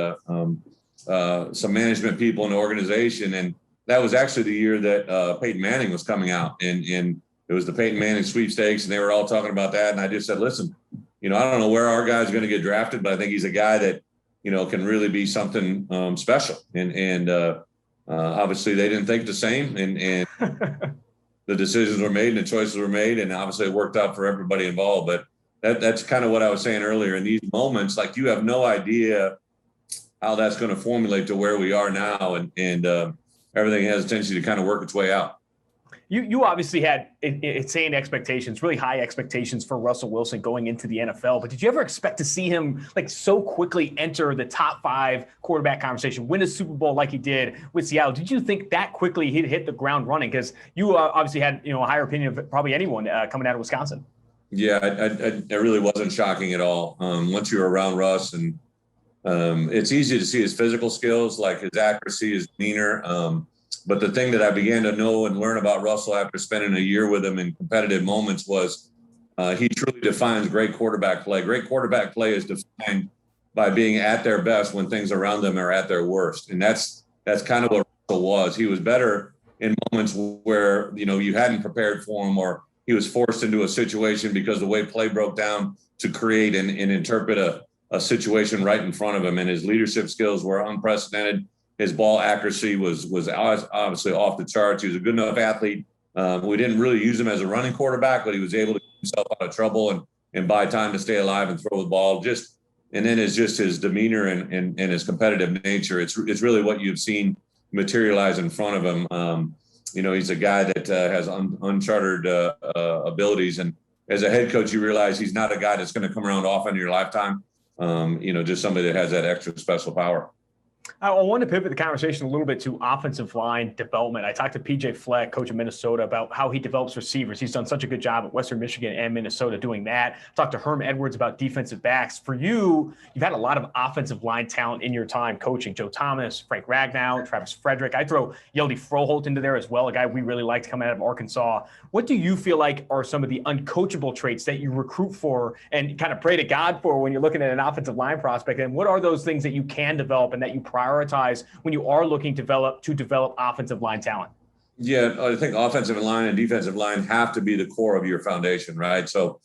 some management people in the organization. And that was actually the year that Peyton Manning was coming out. And it was the Peyton Manning sweepstakes, and they were all talking about that. And I just said, listen, I don't know where our guy's going to get drafted, but I think he's a guy that, can really be something special. And obviously they didn't think the same, and the decisions were made and the choices were made, and obviously it worked out for everybody involved. But that's kind of what I was saying earlier. In these moments, like, you have no idea how that's going to formulate to where we are now, and everything has a tendency to kind of work its way out. You obviously had insane expectations, really high expectations for Russell Wilson going into the NFL. But did you ever expect to see him so quickly enter the top 5 quarterback conversation, win a Super Bowl like he did with Seattle? Did you think that quickly he'd hit the ground running? Because you obviously had a higher opinion of probably anyone coming out of Wisconsin. Yeah, it really wasn't shocking at all. Once you were around Russ, and it's easy to see his physical skills, like his accuracy, his demeanor. But the thing that I began to know and learn about Russell after spending a year with him in competitive moments was he truly defines great quarterback play. Great quarterback play is defined by being at their best when things around them are at their worst. And that's kind of what Russell was. He was better in moments where, you hadn't prepared for him, or he was forced into a situation because the way play broke down to create and interpret a situation right in front of him. And his leadership skills were unprecedented. His ball accuracy was obviously off the charts. He was a good enough athlete. We didn't really use him as a running quarterback, but he was able to get himself out of trouble and buy time to stay alive and throw the ball. And then it's just his demeanor and his competitive nature. It's really what you've seen materialize in front of him. He's a guy that has uncharted abilities. And as a head coach, you realize he's not a guy that's going to come around often in your lifetime. Just somebody that has that extra special power. I want to pivot the conversation a little bit to offensive line development. I talked to PJ Fleck, coach of Minnesota, about how he develops receivers. He's done such a good job at Western Michigan and Minnesota doing that. I talked to Herm Edwards about defensive backs. For you, you've had a lot of offensive line talent in your time coaching. Joe Thomas, Frank Ragnow, Travis Frederick. I throw Yeldy Froholt into there as well, a guy we really liked coming out of Arkansas. What do you feel like are some of the uncoachable traits that you recruit for and kind of pray to God for when you're looking at an offensive line prospect? And what are those things that you can develop and that you prioritize when you are looking to develop offensive line talent? Yeah, I think offensive line and defensive line have to be the core of your foundation, right? So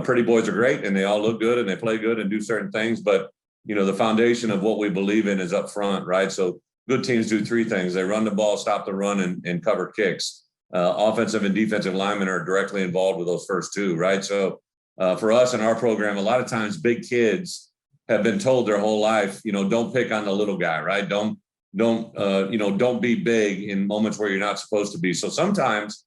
pretty boys are great and they all look good and they play good and do certain things, but the foundation of what we believe in is up front, right? So good teams do 3 things. They run the ball, stop the run, and cover kicks. Offensive and defensive linemen are directly involved with those first 2, right? So for us in our program, a lot of times big kids have been told their whole life, don't pick on the little guy, right? Don't be big in moments where you're not supposed to be. So sometimes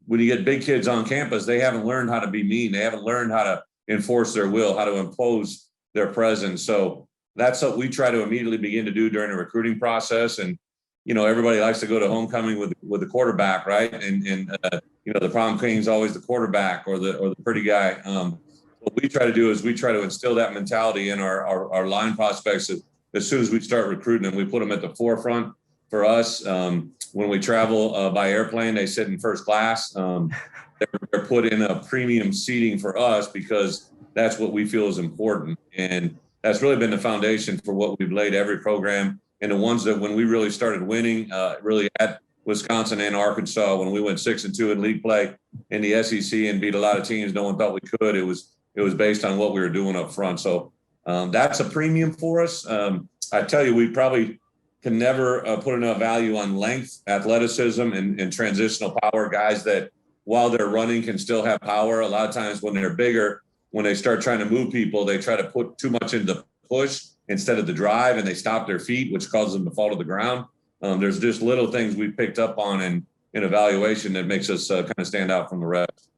when you get big kids on campus, they haven't learned how to be mean. They haven't learned how to enforce their will, how to impose their presence. So that's what we try to immediately begin to do during the recruiting process. And, everybody likes to go to homecoming with the quarterback, right? And the prom king is always the quarterback or the pretty guy. What we try to do is we try to instill that mentality in our line prospects as soon as we start recruiting them. We put them at the forefront. For us, when we travel by airplane, they sit in first class. They're put in a premium seating for us because that's what we feel is important. And that's really been the foundation for what we've laid every program. And the ones that when we really started winning, really at Wisconsin and Arkansas, when we went 6-2 in league play in the SEC and beat a lot of teams no one thought we could, it was based on what we were doing up front. So that's a premium for us. I tell you, we probably can never put enough value on length, athleticism, and transitional power. Guys that while they're running can still have power. A lot of times when they're bigger, when they start trying to move people, they try to put too much into the push instead of the drive, and they stop their feet, which causes them to fall to the ground. There's just little things we picked up on in evaluation that makes us kind of stand out from the rest.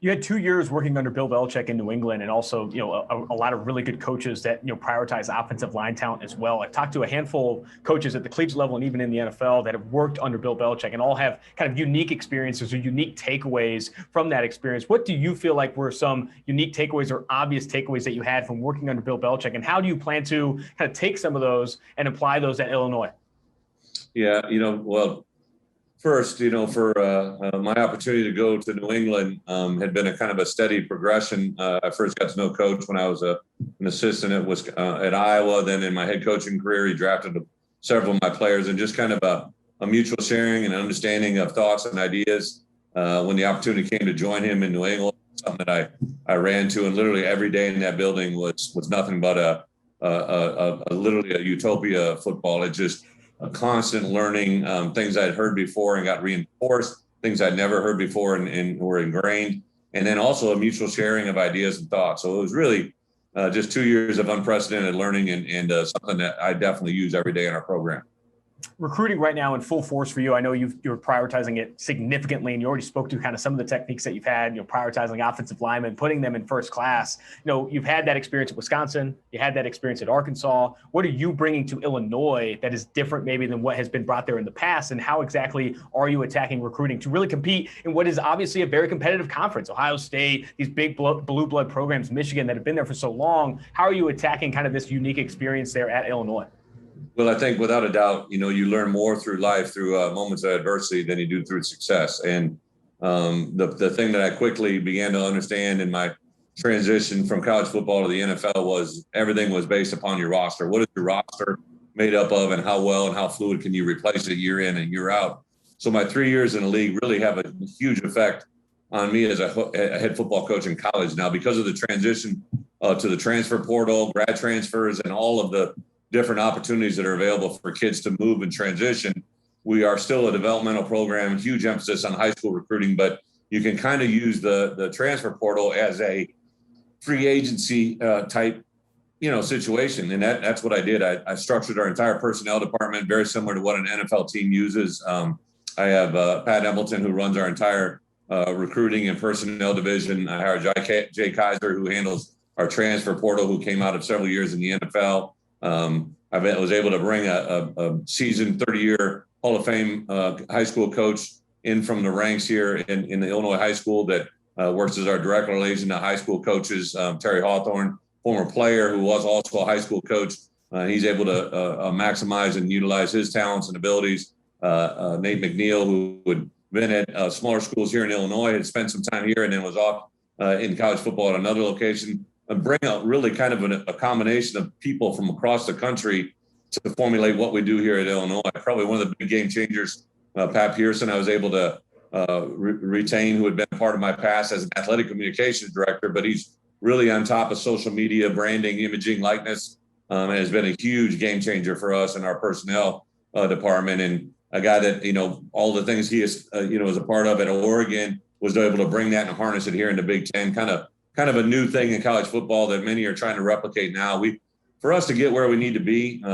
You had 2 years working under Bill Belichick in New England, and also, a lot of really good coaches that, prioritize offensive line talent as well. I've talked to a handful of coaches at the collegiate level and even in the NFL that have worked under Bill Belichick and all have kind of unique experiences or unique takeaways from that experience. What do you feel like were some unique takeaways or obvious takeaways that you had from working under Bill Belichick, and how do you plan to kind of take some of those and apply those at Illinois? Yeah, well, first, for my opportunity to go to New England had been a kind of a steady progression. I first got to know Coach when I was an assistant at Iowa. Then in my head coaching career, he drafted several of my players, and just kind of a mutual sharing and understanding of thoughts and ideas. when the opportunity came to join him in New England, something that I ran to, and literally every day in that building was nothing but literally a utopia of football. It just a constant learning, things I'd heard before and got reinforced, things I'd never heard before and were ingrained, and then also a mutual sharing of ideas and thoughts. So it was really just 2 years of unprecedented learning and something that I definitely use every day in our program. Recruiting right now in full force for you. I know you're prioritizing it significantly, and you already spoke to kind of some of the techniques that you've had, prioritizing offensive linemen, putting them in first class. You've had that experience at Wisconsin. You had that experience at Arkansas. What are you bringing to Illinois that is different maybe than what has been brought there in the past? And how exactly are you attacking recruiting to really compete in what is obviously a very competitive conference? Ohio State, these big blue blood programs, Michigan, that have been there for so long. How are you attacking kind of this unique experience there at Illinois? Well, I think without a doubt, you learn more through life, through moments of adversity than you do through success. And the thing that I quickly began to understand in my transition from college football to the NFL was everything was based upon your roster. What is your roster made up of, and how well and how fluid can you replace it year in and year out? So my 3 years in the league really have a huge effect on me as a head football coach in college now, because of the transition to the transfer portal, grad transfers, and all of the different opportunities that are available for kids to move and transition. We are still a developmental program, huge emphasis on high school recruiting, but you can kind of use the transfer portal as a free agency type, situation. And that's what I did. I structured our entire personnel department very similar to what an NFL team uses. I have Pat Embleton, who runs our entire recruiting and personnel division. I hired Jay Kaiser, who handles our transfer portal, who came out of several years in the NFL. I was able to bring a seasoned 30-year Hall of Fame high school coach in from the ranks here in the Illinois high school that works as our direct relation to high school coaches. Terry Hawthorne, former player who was also a high school coach. He's able to maximize and utilize his talents and abilities. Nate McNeil, who had been at smaller schools here in Illinois, had spent some time here and then was off in college football at another location. Bring out really kind of a combination of people from across the country to formulate what we do here at Illinois. Probably one of the big game changers, Pat Pearson, I was able to retain, who had been part of my past as an athletic communications director, but he's really on top of social media, branding, imaging, likeness, and has been a huge game changer for us in our personnel department. And a guy that, all the things he is, was a part of at Oregon, was able to bring that and harness it here in the Big Ten, kind of a new thing in college football that many are trying to replicate now. For us to get where we need to be,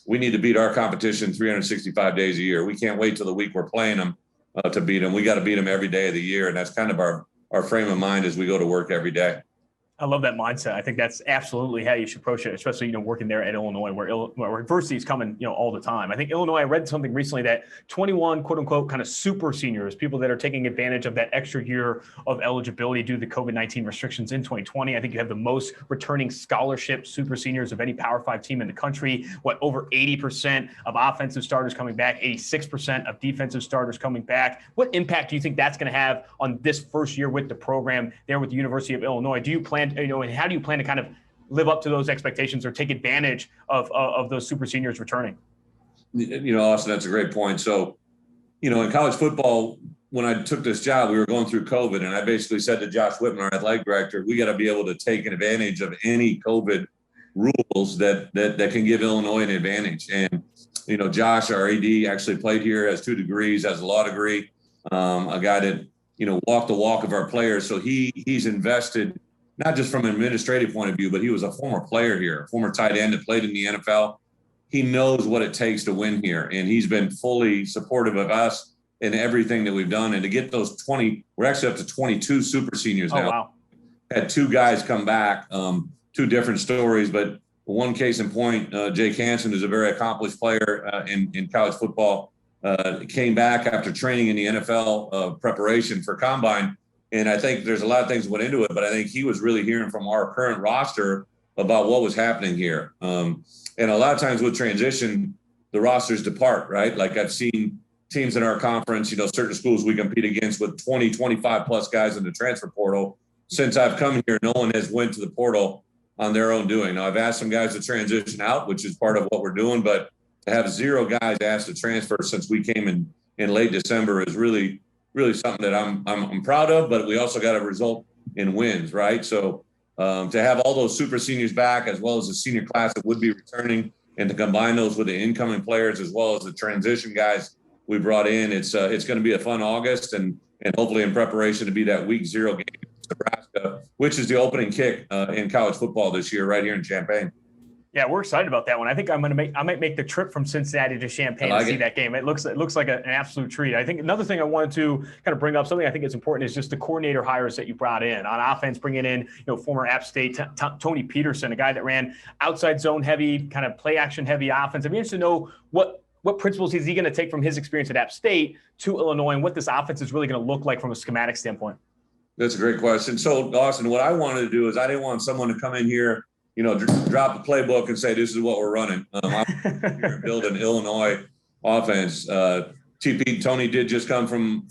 we need to beat our competition 365 days a year. We can't wait till the week we're playing them to beat them. We got to beat them every day of the year. And that's kind of our frame of mind as we go to work every day. I love that mindset. I think that's absolutely how you should approach it, especially, working there at Illinois where adversity is coming, all the time. I think Illinois, I read something recently that 21 quote unquote kind of super seniors, people that are taking advantage of that extra year of eligibility due to the COVID-19 restrictions in 2020. I think you have the most returning scholarship super seniors of any Power 5 team in the country. Over 80% of offensive starters coming back, 86% of defensive starters coming back. What impact do you think that's going to have on this first year with the program there with the University of Illinois? Do you plan, and how do you plan to kind of live up to those expectations or take advantage of those super seniors returning? Austin, that's a great point. So, in college football, when I took this job, we were going through COVID, and I basically said to Josh Whitman, our athletic director, we got to be able to take advantage of any COVID rules that can give Illinois an advantage. And, Josh, our AD, actually played here, has 2 degrees, has a law degree, a guy that, walked the walk of our players. So he's invested, not just from an administrative point of view, but he was a former player here, a former tight end that played in the NFL. He knows what it takes to win here, and he's been fully supportive of us in everything that we've done. And to get those 20, we're actually up to 22 super seniors now. Wow. Had 2 guys come back, 2 different stories, but one case in point, Jay Canson, who's a very accomplished player in college football, came back after training in the NFL preparation for Combine. And I think there's a lot of things that went into it, but I think he was really hearing from our current roster about what was happening here. And a lot of times with transition, the rosters depart, right? Like I've seen teams in our conference, certain schools we compete against with 20, 25 plus guys in the transfer portal. Since I've come here, no one has went to the portal on their own doing. Now I've asked some guys to transition out, which is part of what we're doing, but to have 0 guys asked to transfer since we came in late December is really really something that I'm proud of, but we also got to result in wins, right? So to have all those super seniors back, as well as the senior class that would be returning, and to combine those with the incoming players, as well as the transition guys we brought in, it's going to be a fun August, and hopefully in preparation to be that week 0 game against Nebraska, which is the opening kick in college football this year, right here in Champaign. Yeah, we're excited about that one. I think I might make the trip from Cincinnati to Champaign to see that game. It looks like an absolute treat. I think another thing I wanted to kind of bring up, something I think is important, is just the coordinator hires that you brought in on offense, bringing in former App State Tony Peterson, a guy that ran outside zone heavy, kind of play action heavy offense. I'd be interested to know what principles is he going to take from his experience at App State to Illinois, and what this offense is really going to look like from a schematic standpoint. That's a great question. So, Austin, what I wanted to do is I didn't want someone to come in here, drop the playbook and say, this is what we're running. I'm here to build an Illinois offense. Tony did just come from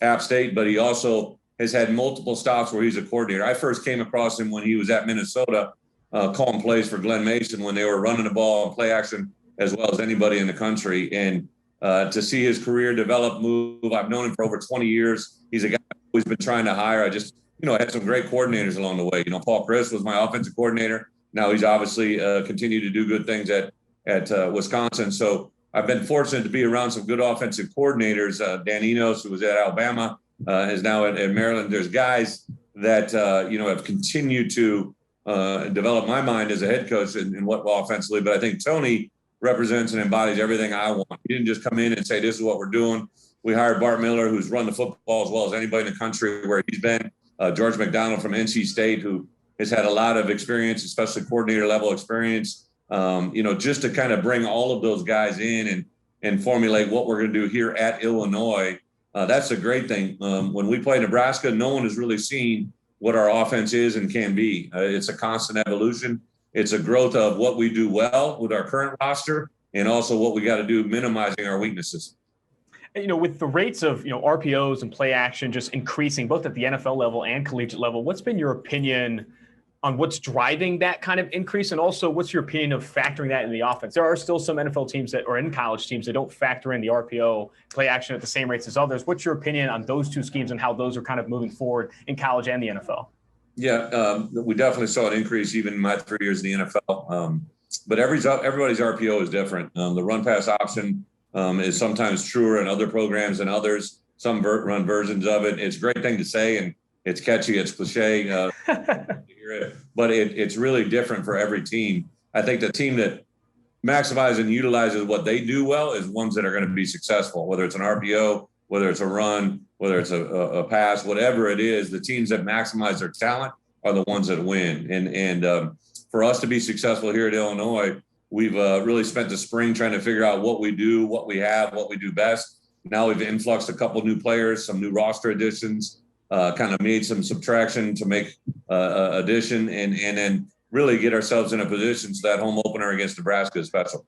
App State, but he also has had multiple stops where he's a coordinator. I first came across him when he was at Minnesota, calling plays for Glenn Mason when they were running the ball and play action as well as anybody in the country. And to see his career develop, move, I've known him for over 20 years. He's a guy who's been trying to hire. I had some great coordinators along the way. Paul Chris was my offensive coordinator. Now he's obviously continued to do good things at Wisconsin. So I've been fortunate to be around some good offensive coordinators. Dan Enos, who was at Alabama, is now at Maryland. There's guys that, have continued to develop my mind as a head coach in what offensively. But I think Tony represents and embodies everything I want. He didn't just come in and say, this is what we're doing. We hired Bart Miller, who's run the football as well as anybody in the country where he's been. George McDonald from NC State, who has had a lot of experience, especially coordinator level experience, just to kind of bring all of those guys in and formulate what we're going to do here at Illinois. That's a great thing. When we play Nebraska, no one has really seen what our offense is and can be. It's a constant evolution. It's a growth of what we do well with our current roster, and also what we got to do minimizing our weaknesses. With the rates of, RPOs and play action just increasing both at the NFL level and collegiate level, what's been your opinion on what's driving that kind of increase? And also, what's your opinion of factoring that in the offense? There are still some NFL teams or in college teams that don't factor in the RPO play action at the same rates as others. What's your opinion on those two schemes and how those are kind of moving forward in college and the NFL? Yeah, we definitely saw an increase even in my 3 years in the NFL. But everybody's RPO is different. The run pass option is sometimes truer in other programs than others. Some run versions of it. It's a great thing to say, and it's catchy, it's cliche to hear it, but it's really different for every team. I think the team that maximizes and utilizes what they do well is ones that are going to be successful, whether it's an RPO, whether it's a run, whether it's a pass, whatever it is. The teams that maximize their talent are the ones that win. And for us to be successful here at Illinois, we've really spent the spring trying to figure out what we do, what we have, what we do best. Now we've influxed a couple new players, some new roster additions, kind of made some subtraction to make addition, and then really get ourselves in a position so that home opener against Nebraska is special.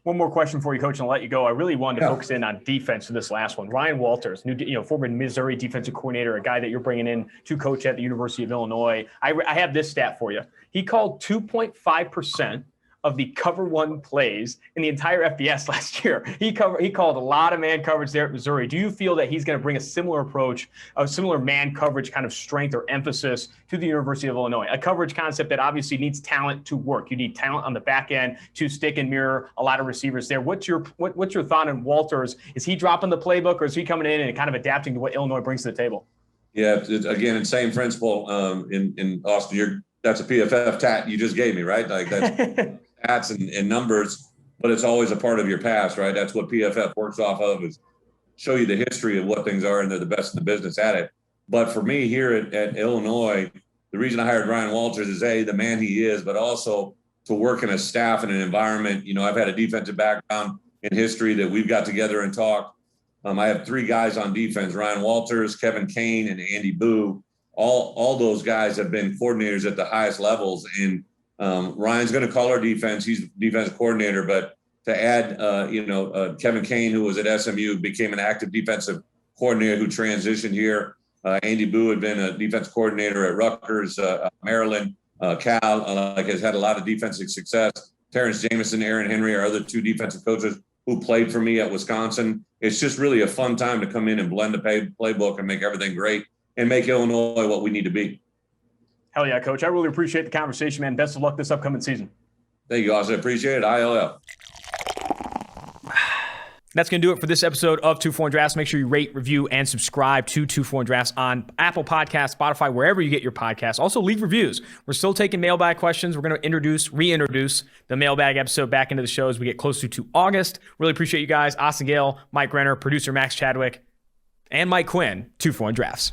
One more question for you, Coach, and I'll let you go. I really wanted to focus in on defense for this last one. Ryan Walters, former Missouri defensive coordinator, a guy that you're bringing in to coach at the University of Illinois. I have this stat for you. He called 2.5% of the cover one plays in the entire FBS last year. He called a lot of man coverage there at Missouri. Do you feel that he's going to bring a similar approach, a similar man coverage kind of strength or emphasis to the University of Illinois? A coverage concept that obviously needs talent to work. You need talent on the back end to stick and mirror a lot of receivers there. What's your thought on Walters? Is he dropping the playbook, or is he coming in and kind of adapting to what Illinois brings to the table? Yeah, again, same principle in Austin. That's a PFF tat you just gave me, right? Like that's stats and numbers, but it's always a part of your past, right? That's what PFF works off of, is show you the history of what things are, and they're the best in the business at it. But for me here at Illinois, the reason I hired Ryan Walters is the man he is, but also to work in a staff and an environment. I've had a defensive background in history that we've got together and talked. I have three guys on defense: Ryan Walters, Kevin Kane, and Andy Boo. All those guys have been coordinators at the highest levels, and Ryan's going to call our defense. He's defensive coordinator, but to add, Kevin Kane, who was at SMU, became an active defensive coordinator who transitioned here. Andy Boo had been a defense coordinator at Rutgers, Maryland. Cal has had a lot of defensive success. Terrence Jamison, Aaron Henry are other two defensive coaches who played for me at Wisconsin. It's just really a fun time to come in and blend the playbook and make everything great and make Illinois what we need to be. Hell yeah, Coach. I really appreciate the conversation, man. Best of luck this upcoming season. Thank you, Austin. Appreciate it. ILL. That's going to do it for this episode of 2-4 Drafts. Make sure you rate, review, and subscribe to 2-4 Drafts on Apple Podcasts, Spotify, wherever you get your podcasts. Also, leave reviews. We're still taking mailbag questions. We're going to reintroduce the mailbag episode back into the show as we get closer to August. Really appreciate you guys. Austin Gayle, Mike Renner, producer Max Chadwick, and Mike Quinn, 2-4 Drafts.